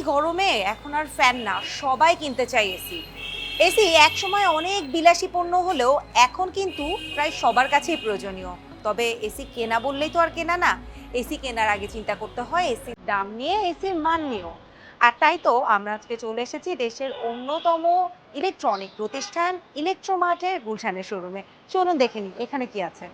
গরমে এখন আর ফ্যান না, সবাই কিনতে চায় এসি। এসি একসময় অনেক বিলাসী পণ্য হলেও এখন কিন্তু প্রায় সবার কাছেই প্রয়োজনীয়। তবে এসি কেনা বললেই তো আর কেনা না, এসি কেনার আগে চিন্তা করতে হয় এসির দাম নিয়ে, এসির মান নিয়েও। আর তাই তো আমরা আজকে চলে এসেছি দেশের অন্যতম ইলেকট্রনিক প্রতিষ্ঠান ইলেকট্রোমার্টের গুলশানের শোরুমে। চলুন দেখে নিই এখানে কি আছে।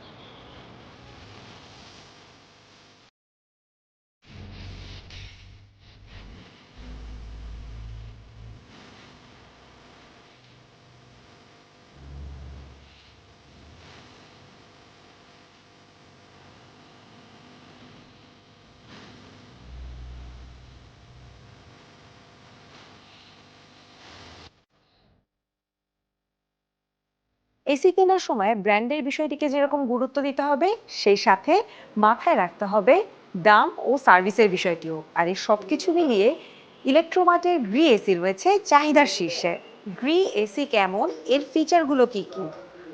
এসি কেনার সময় ব্র্যান্ডের বিষয়টিকে যেরকম গুরুত্ব দিতে হবে, সেই সাথে মাথায় রাখতে হবে দাম ও সার্ভিসের বিষয়টিও। আর এই সব কিছু মিলিয়ে ইলেকট্রোমার্টের গ্রি এসি রয়েছে চাহিদার শীর্ষে। গ্রি এসি কেমন, এর ফিচারগুলো কি কি,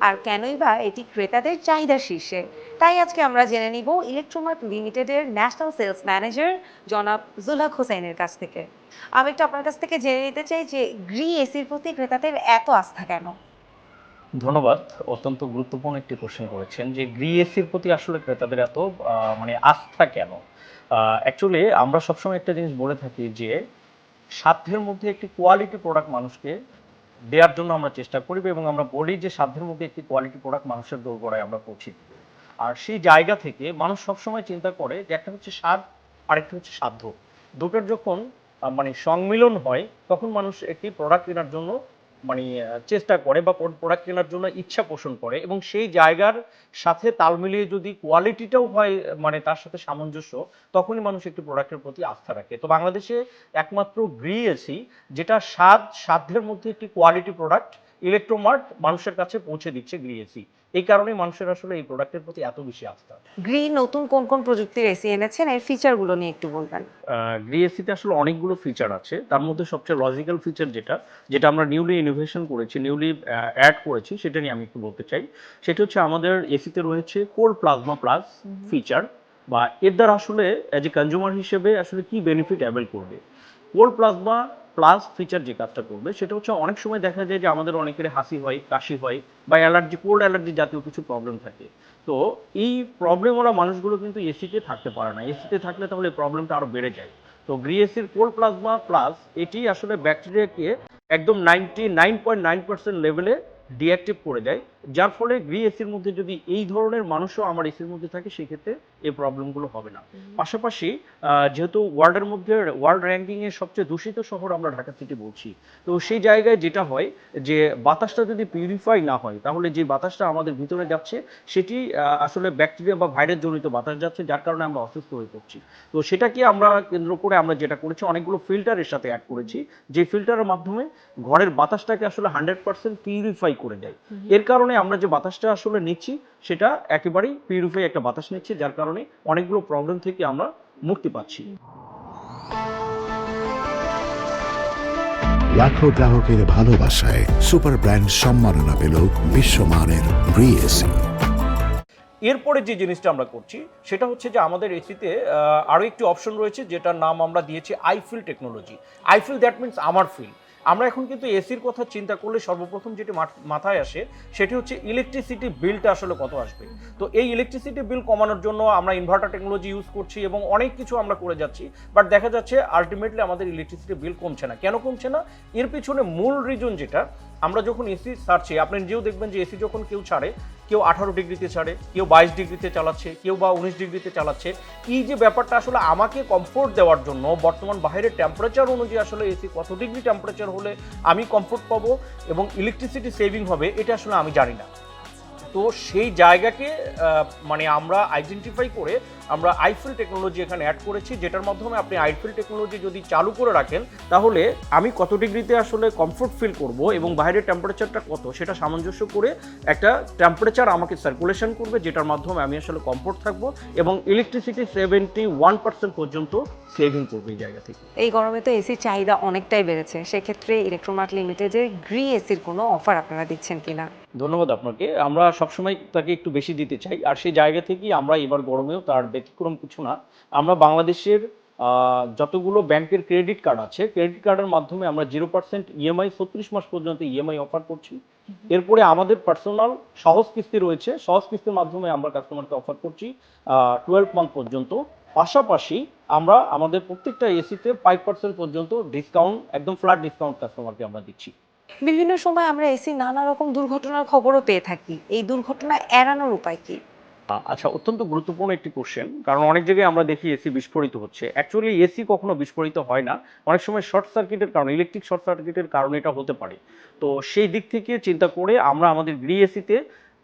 আর কেনই বা এটি ক্রেতাদের চাহিদার শীর্ষে, তাই আজকে আমরা জেনে নিব ইলেকট্রোমার্ট লিমিটেডের ন্যাশনাল সেলস ম্যানেজার জনাব জুলহাক হোসেনের কাছ থেকে। আমি একটু আপনার কাছ থেকে জেনে নিতে চাই যে গ্রি এসির প্রতি ক্রেতাদের এত আস্থা কেন। ধন্যবাদ। অত্যন্ত গুরুত্বপূর্ণ একটি কোশ্চেন করেছেন যে গ্রিএসির প্রতি আসলে ক্রেতাদের এত মানে আস্থা কেন? অ্যাকচুয়ালি আমরা সবসময় একটা জিনিস বলে থাকি যে সাধ্যের মধ্যে একটি কোয়ালিটি প্রোডাক্ট মানুষকে দেওয়ার জন্য আমরা চেষ্টা করি এবং আমরা বলি যে সাধ্যের মধ্যে একটি কোয়ালিটি প্রোডাক্ট মানুষের দোরগোড়ায় আমরা পৌঁছে দিই। আর সেই জায়গা থেকে মানুষ সবসময় চিন্তা করে যে একটা হচ্ছে স্বাদ, আরেকটা হচ্ছে সাধ্য। দুটোর যখন মানে সম্মিলন হয় তখন মানুষ একটি প্রোডাক্ট কেনার জন্য মানে চেষ্টা করে বা প্রোডাক্ট কেনার জন্য ইচ্ছা পোষণ করে এবং সেই জায়গার সাথে তাল মিলিয়ে যদি কোয়ালিটিটাও হয় মানে তার সাথে সামঞ্জস্য, তখনই মানুষ একটি প্রোডাক্টের প্রতি আস্থা রাখে। তো বাংলাদেশে একমাত্র গ্রি এসি যেটা সাধ্যের মধ্যে একটি কোয়ালিটি প্রোডাক্ট ইলেকট্রোমার্ট মানুষের কাছে পৌঁছে দিচ্ছে গ্রি এসি। এই কারণেই মানুষের আসলে এই প্রোডাক্টের প্রতি এত বেশি আস্থা। গ্রি নতুন কোন কোন প্রযুক্তির এসি এনেছেন, এর ফিচারগুলো নিয়ে একটু বলবেন। গ্রি এসিতে আসলে অনেকগুলো ফিচার আছে, তার মধ্যে সবচেয়ে লজিক্যাল ফিচার যেটা যেটা আমরা নিউলি ইনোভেশন করেছি, নিউলি অ্যাড করেছি, সেটা নিয়ে আমি একটু বলতে চাই। সেটা হচ্ছে আমাদের এসিতে রয়েছে কোল্ড প্লাজমা প্লাস ফিচার, বা এর দ্বারা আসলে অ্যাজ এ কনজিউমার হিসেবে আসলে কি বেনিফিট অ্যাভেল করবে। কোল্ড প্লাজমা প্লাস ফিচার যে কাজটা করবে সেটা হচ্ছে অনেক সময় দেখা যায় যে আমাদের অনেকের হাসি হয়, কাশি হয় বা অ্যালার্জি, কোল্ড অ্যালার্জি জাতীয় কিছু প্রবলেম থাকে। তো এই প্রবলেম ওরা মানুষগুলো কিন্তু এসিতে থাকতে পারে না, এসিতে থাকলে তাহলে প্রবলেমটা আরো বেড়ে যায়। তো গ্রি এসির কোল্ড প্লাজমা প্লাস এটি আসলে ব্যাকটেরিয়াকে একদম 99.9% লেভেলে ডিঅ্যাক্টিভ করে দেয়, যার ফলে গ্রি এসির মধ্যে যদি এই ধরনের মানুষও আমার এসির মধ্যে থাকে সেক্ষেত্রে এই প্রবলেমগুলো হবে না। পাশাপাশি যেহেতু ওয়ার্ল্ড র্যাঙ্কিং এর সবচেয়ে দূষিত শহর আমরা ঢাকা সিটি বলছি, তো সেই জায়গায় যেটা হয় যে বাতাসটা যদি পিউরিফাই না হয় তাহলে যে বাতাসটা আমাদের ভিতরে যাচ্ছে সেটি আসলে ব্যাকটেরিয়া বা ভাইরাস জনিত বাতাস যাচ্ছে, যার কারণে আমরা অসুস্থ হয়ে পড়ছি। তো সেটাকে আমরা কেন্দ্র করে আমরা যেটা করেছি, অনেকগুলো ফিল্টারের সাথে অ্যাড করেছি, যে ফিল্টারের মাধ্যমে ঘরের বাতাসটাকে আসলে 100% পিউরিফাই করে দেয়। এর কারণে আমরা যে বাতাসটা আসলে নিচ্ছি সেটা একেবারেই পিউরিফাই একটা বাতাস নিচ্ছে, যার কারণে অনেকগুলো প্রবলেম থেকে আমরা মুক্তি পাচ্ছি। লাখো গ্রাহকের ভালোবাসায় সুপার ব্র্যান্ড সম্মাননা পেল বিশ্বমানের গ্রিএসি। এরপরে যে জিনিসটা আমরা করছি সেটা হচ্ছে যে আমাদের এসিতে আরও একটি অপশন রয়েছে যেটার নাম আমরা দিয়েছি Eiffel technology. Eiffel that means আমার ফিল। আমরা এখন কিন্তু এসির কথা চিন্তা করলে সর্বপ্রথম যেটি মাথায় আসে সেটি হচ্ছে ইলেকট্রিসিটি বিলটা আসলে কত আসবে। তো এই ইলেকট্রিসিটি বিল কমানোর জন্য আমরা ইনভার্টার টেকনোলজি ইউজ করছি এবং অনেক কিছু আমরা করে যাচ্ছি, বাট দেখা যাচ্ছে আলটিমেটলি আমাদের ইলেকট্রিসিটি বিল কমছে না। কেন কমছে না? এর পিছনে মূল রিজন যেটা, আমরা যখন এসি ছাড়ছি, আপনি নিজেও দেখবেন যে এসি যখন কেউ ছাড়ে, কেউ 18 ডিগ্রিতে ছাড়ে, কেউ 22 ডিগ্রিতে চালাচ্ছে, কেউ বা 19 ডিগ্রিতে চালাচ্ছে। এই যে ব্যাপারটা আসলে আমাকে কমফোর্ট দেওয়ার জন্য বর্তমান বাইরের টেম্পারেচার অনুযায়ী আসলে এসি কত ডিগ্রি টেম্পারেচার হলে আমি কমফোর্ট পাবো এবং ইলেকট্রিসিটি সেভিং হবে, এটা আসলে আমি জানি না। তো সেই জায়গাকে মানে আমরা আইডেন্টিফাই করে আমরা আইফিল টেকনোলজি এখানে অ্যাড করেছি, যেটার মাধ্যমে আপনি আইফিল টেকনোলজি যদি চালু করে রাখেন তাহলে আমি কত ডিগ্রিতে আসলে কমফোর্ট ফিল করব এবং বাইরের টেম্পারেচারটা কত সেটা সামঞ্জস্য করে একটা টেম্পারেচার আমাকে সার্কুলেশন করবে, যেটার মাধ্যমে আমি আসলে কমফোর্ট থাকবো এবং ইলেকট্রিসিটি 71% পর্যন্ত সেভিং করবে এই জায়গা থেকে। এই গরমে তো এসির চাহিদা অনেকটাই বেড়েছে, সেক্ষেত্রে ইলেকট্রোমার্ট লিমিটেডের গ্রি এসির কোনো অফার আপনারা দিচ্ছেন কিনা? ধন্যবাদ আপনাকে। আমরা সবসময় তাকে একটু বেশি দিতে চাই, আর সেই জায়গা থেকেই আমরা এবার গরমেও তার ব্যতিক্রম কিছু না। আমরা বাংলাদেশের যতগুলো ব্যাংকের ক্রেডিট কার্ড আছে, ক্রেডিট কার্ডের মাধ্যমে আমরা 0% ইএমআই 36 মাস পর্যন্ত ইএমআই অফার করছি। এরপরে আমাদের পার্সোনাল সহজ কিস্তি রয়েছে, সহজ কিস্তির মাধ্যমে আমরা কাস্টমারকে অফার করছি 12 মান্থ পর্যন্ত। পাশাপাশি আমরা আমাদের প্রত্যেকটা এসিতে 5% পর্যন্ত ডিসকাউন্ট, একদম ফ্ল্যাট ডিসকাউন্ট কাস্টমারকে আমরা দিচ্ছি। বিভিন্ন সময় আমরা এসি নানা রকম দুর্ঘটনার খবরও পেয়ে থাকি, এই দুর্ঘটনা এড়ানোর উপায় কি? আচ্ছা, অত্যন্ত গুরুত্বপূর্ণ একটি কোশ্চেন, কারণ অনেক জায়গায় আমরা দেখি এসি বিস্ফোরিত হচ্ছে। অ্যাকচুয়ালি এসি কখনো বিস্ফোরিত হয় না, অনেক সময় শর্ট সার্কিটের কারণে, ইলেকট্রিক শর্ট সার্কিটের কারণে এটা হতে পারে। তো সেই দিক থেকে চিন্তা করে আমরা আমাদের গ্রি এসিতে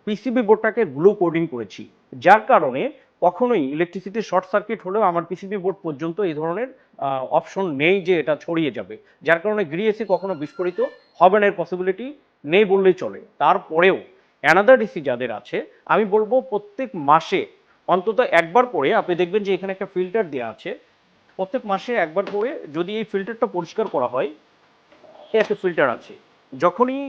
পিসিবি বোর্ডটাকে গ্লো কোডিং করেছি, যার কারণে কখনোই ইলেকট্রিসিটি শর্ট সার্কিট হলেও আমার পিসিবি বোর্ড পর্যন্ত এই ধরনের অপশন নেই যে এটা ছড়িয়ে যাবে, যার কারণে গ্রি এসি কখনো বিস্ফোরিত হবে না, এর পসিবিলিটি নেই বললেই চলে। তারপরেও অ্যানাদার ডিসি যাদের আছে, আমি বলবো প্রত্যেক মাসে অন্তত একবার করে, আপনি দেখবেন যে এখানে একটা ফিল্টার দেওয়া আছে, প্রত্যেক মাসে একবার করে যদি এই ফিল্টারটা পরিষ্কার করা হয়, একটা ফিল্টার আছে, যখনই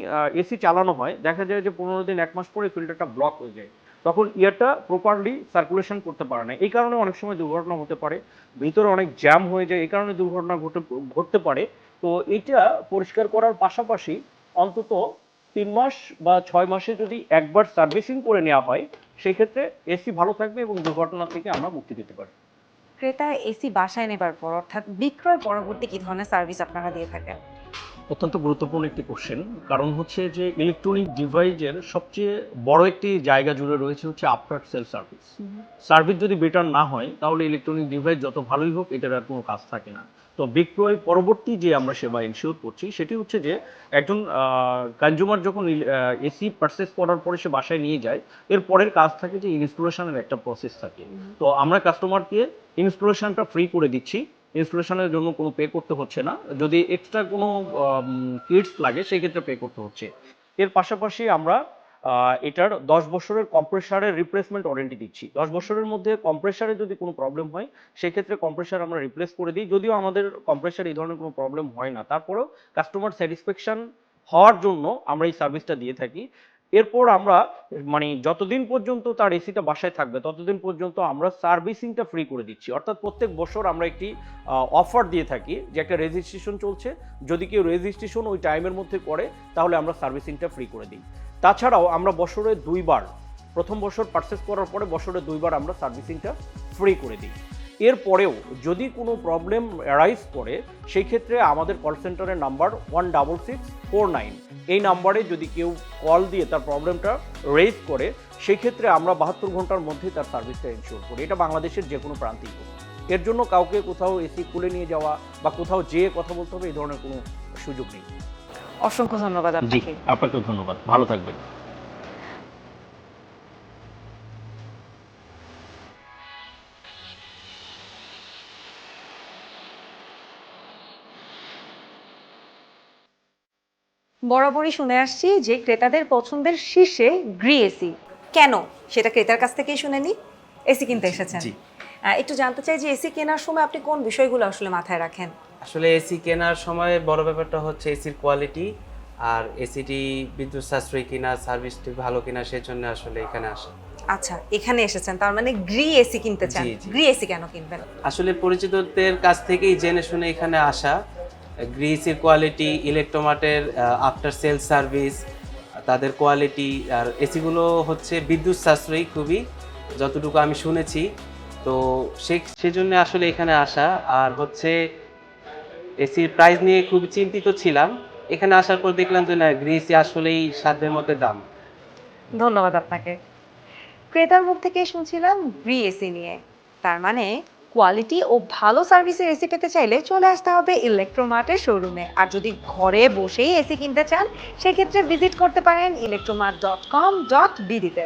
এসি চালানো হয় দেখা যায় যে 15 দিন 1 মাস পরে ফিল্টারটা ব্লক হয়ে যায়, তখন এয়ারটা প্রপারলি সার্কুলেশন করতে পারে না, এই কারণে অনেক সময় দুর্ঘটনা হতে পারে, ভিতরে অনেক জ্যাম হয়ে যায়, এই কারণে দুর্ঘটনা ঘটতে পারে। তো এটা পরিষ্কার করার পাশাপাশি অন্তত 3 মাস বা 6 মাসে যদি একবার সার্ভিসিং করে নেওয়া হয়, সেই ক্ষেত্রে এসি ভালো থাকবে এবং দুর্ঘটনা থেকে আমরা মুক্তি পেতে পারি। ক্রেতা এসি বাসায় নেবার পর অর্থাৎ বিক্রয় পরবর্তী কি ধরনের সার্ভিস আপনারা দিয়ে থাকেন? অত্যন্ত গুরুত্বপূর্ণ একটি কোশ্চেন, কারণ হচ্ছে যে ইলেকট্রনিক ডিভাইসের সবচেয়ে বড় একটি জায়গা জুড়ে রয়েছে হচ্ছে আফটার সেল সার্ভিস। সার্ভিস যদি বেটার না হয় তাহলে ইলেকট্রনিক ডিভাইস যত ভালোই হোক এটার আর কোনো কাজ থাকে না। তো বিক্রয় পরবর্তী যে আমরা সেবা এনশিওর করছি সেটি হচ্ছে যে একজন কনজিউমার যখন এসি পারচেস করার পরে সে বাসায় নিয়ে যায়, এর পরের কাজ থাকে যে ইনস্টলেশনের একটা প্রসেস থাকে। তো আমরা কাস্টমারকে ইনস্টলেশনটা ফ্রি করে দিচ্ছি, ইনস্টলেশনের জন্য কোনো পে করতে হচ্ছে না, যদি এক্সট্রা কোনো কিটস লাগে সেই ক্ষেত্রে পে করতে হচ্ছে। এর পাশাপাশি আমরা এটার 10 বছরের কম্প্রেসারের রিপ্লেসমেন্ট ওয়ারেন্টি দিচ্ছি। 10 বছরের মধ্যে কম্প্রেসারে যদি কোনো প্রবলেম হয় সেক্ষেত্রে কম্প্রেসার আমরা রিপ্লেস করে দিই, যদিও আমাদের কম্প্রেসার এই ধরনের কোনো প্রবলেম হয় না, তারপরেও কাস্টমার স্যাটিসফ্যাকশন হওয়ার জন্য আমরা এই সার্ভিসটা দিয়ে থাকি। এরপর আমরা মানে যতদিন পর্যন্ত তার এসিটা বাসায় থাকবে ততদিন পর্যন্ত আমরা সার্ভিসিংটা ফ্রি করে দিচ্ছি, অর্থাৎ প্রত্যেক বছর আমরা একটি অফার দিয়ে থাকি যে একটা রেজিস্ট্রেশন চলছে, যদি কেউ রেজিস্ট্রেশন ওই টাইমের মধ্যে করে তাহলে আমরা সার্ভিসিংটা ফ্রি করে দিই। তাছাড়াও আমরা বছরে 2বার, প্রথম বছর পারচেস করার পরে বছরে 2বার আমরা সার্ভিসিংটা ফ্রি করে দিই। এরপরেও যদি কোনো প্রবলেম অ্যারাইজ করে সেই ক্ষেত্রে আমাদের কল সেন্টারের নাম্বার 16649, এই নাম্বারে যদি কেউ কল দিয়ে তার প্রবলেমটা রেজ করে সেই ক্ষেত্রে আমরা 72 ঘন্টার মধ্যে তার সার্ভিসটা এনশিওর করি, এটা বাংলাদেশের যে কোনো প্রান্তেই হোক। এর জন্য কাউকে কোথাও এসি খুলে নিয়ে যাওয়া বা কোথাও যেয়ে কথা বলতে হবে এই ধরনের কোনো সুযোগ নেই। অসংখ্য ধন্যবাদ জি, আপনাকে। আপনাকেও ধন্যবাদ, ভালো থাকবেন। বরাবরই শুনে আসছি যে ক্রেতাদের পছন্দের শীর্ষে গ্রি এসি, কেন সেটা ক্রেতার কাছ থেকেই শুনে নি। এসি কিনতে এসেছেন, জি। একটু জানতে চাই যে এসি কেনার সময় আপনি কোন বিষয়গুলো আসলে মাথায় রাখেন? আসলে এসি কেনার সময় বড় ব্যাপারটা হচ্ছে এসির কোয়ালিটি, আর এসিটি বিদ্যুৎ সাশ্রয়ী কিনা, সার্ভিসটি ভালো কিনা, সেজন্য আসলে এখানে আসা। আচ্ছা, এখানে এসেছেন তার মানে গ্রি এসি কিনতে চান। জি, জি। গ্রি এসি কেন কিনবেন? আসলে পরিচিতদের কাছ থেকেই জেনে শুনে এখানে আসা। গ্রিসির কোয়ালিটি, ইলেকট্রোমার্টের আফটার সেল সার্ভিস, তাদের কোয়ালিটি, আর এসিগুলো হচ্ছে বিদ্যুৎ সাশ্রয়ী খুবই, যতটুকু আমি শুনেছি। তো সেজন্য আসলে এখানে আসা। আর হচ্ছে এসির প্রাইস নিয়ে খুব চিন্তিত ছিলাম, এখানে আসার পর দেখলাম যে না, গ্রিসি আসলেই সাধ্যের মধ্যে দাম। ধন্যবাদ আপনাকে। ক্রেতার মুখ থেকে শুনছিলাম গ্রি এসি নিয়ে, তার মানে কোয়ালিটি ও ভালো সার্ভিসের এসি পেতে চাইলে চলে আসতে হবে ইলেকট্রোমার্টের শোরুমে, আর যদি ঘরে বসেই এসি কিনতে চান সেক্ষেত্রে ভিজিট করতে পারেন electromat.com.bd তে।